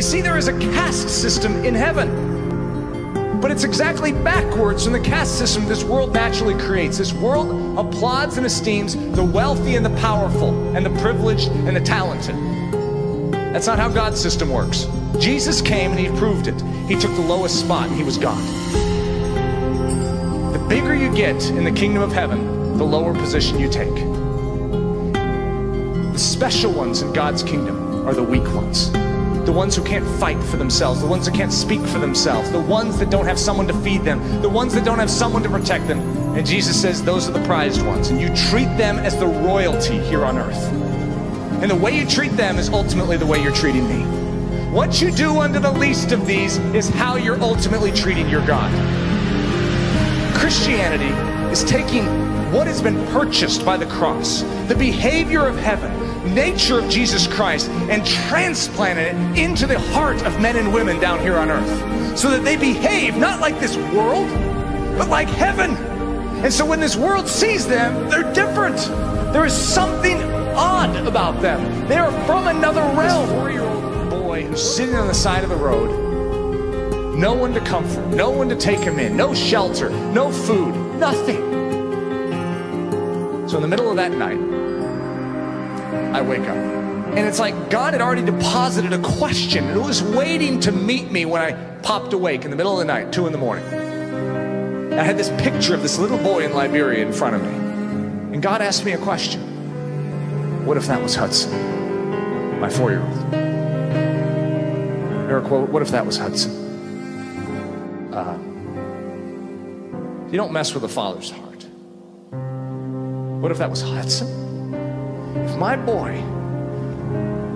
You see, there is a caste system in heaven, but it's exactly backwards from the caste system this world naturally creates. This world applauds and esteems the wealthy and the powerful and the privileged and the talented. That's not how God's system works. Jesus came and he proved it. He took the lowest spot and he was God. The bigger you get in the kingdom of heaven, the lower position you take. The special ones in God's kingdom are the weak ones. The ones who can't fight for themselves, the ones that can't speak for themselves, the ones that don't have someone to feed them, the ones that don't have someone to protect them. And Jesus says those are the prized ones, and you treat them as the royalty here on earth. And the way you treat them is ultimately the way you're treating me. What you do under the least of these is how you're ultimately treating your God. Christianity is taking what has been purchased by the cross, the behavior of heaven, nature of Jesus Christ, and transplanting it into the heart of men and women down here on earth, so that they behave not like this world, but like heaven. And so when this world sees them, they're different. There is something odd about them. They are from another realm. This 4-year-old boy who's sitting on the side of the road, no one to comfort, no one to take him in, no shelter, no food, nothing. So in the middle of that night, I wake up. And it's like God had already deposited a question. It was waiting to meet me when I popped awake in the middle of the night, 2 in the morning. And I had this picture of this little boy in Liberia in front of me. And God asked me a question. What if that was Hudson, my 4-year-old? Eric, what if that was Hudson? You don't mess with a father's heart. What if that was Hudson? If my boy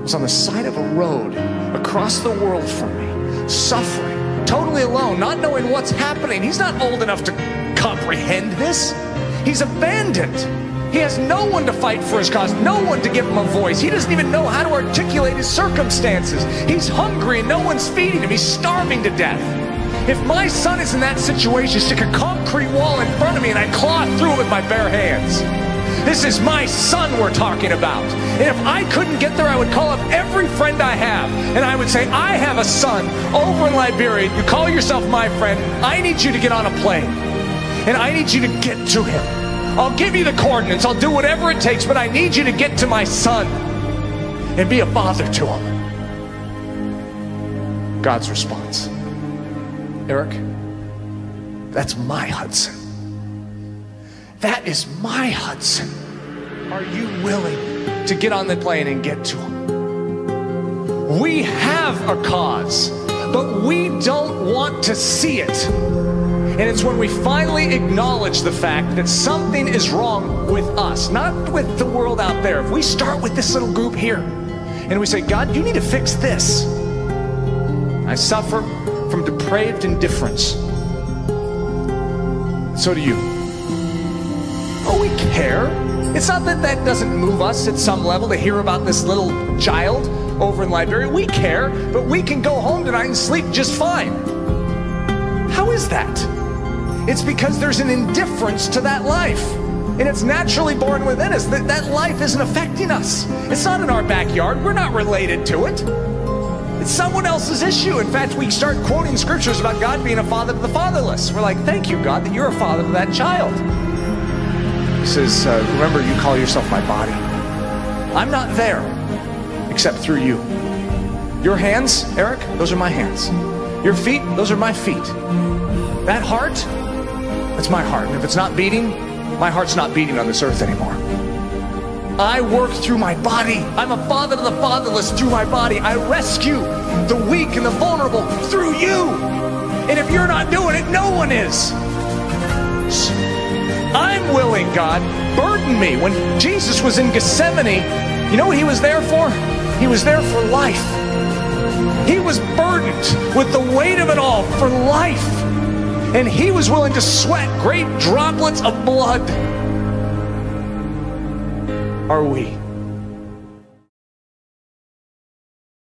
was on the side of a road across the world from me, suffering, totally alone, not knowing what's happening. He's not old enough to comprehend this. He's abandoned. He has no one to fight for his cause, no one to give him a voice. He doesn't even know how to articulate his circumstances. He's hungry and no one's feeding him. He's starving to death. If my son is in that situation, stick a concrete wall in front of me and I claw through it with my bare hands. This is my son we're talking about. And if I couldn't get there, I would call up every friend I have. And I would say, I have a son over in Liberia. You call yourself my friend. I need you to get on a plane. And I need you to get to him. I'll give you the coordinates. I'll do whatever it takes. But I need you to get to my son and be a father to him. God's response. Eric, that's my Hudson. That is my Hudson. Are you willing to get on the plane and get to him? We have a cause, but we don't want to see it. And it's when we finally acknowledge the fact that something is wrong with us, not with the world out there. If we start with this little group here, and we say, God, you need to fix this. I suffer from depraved indifference. So do you. Oh, we care. It's not that that doesn't move us at some level to hear about this little child over in Liberia. We care, but we can go home tonight and sleep just fine. How is that? It's because there's an indifference to that life. And it's naturally born within us. That life isn't affecting us. It's not in our backyard. We're not related to it. It's someone else's issue. In fact, we start quoting scriptures about God being a father to the fatherless. We're like, thank you, God, that you're a father to that child. He says, remember, you call yourself my body. I'm not there except through you. Your hands, Eric, those are my hands. Your feet, those are my feet. That heart, that's my heart. And if it's not beating, my heart's not beating on this earth anymore. I work through my body. I'm a father to the fatherless through my body. I rescue the weak and the vulnerable through you. And if you're not doing it, no one is. I'm willing, God, burden me. When Jesus was in Gethsemane, you know what he was there for? He was there for life. He was burdened with the weight of it all for life. And he was willing to sweat great droplets of blood. Are we?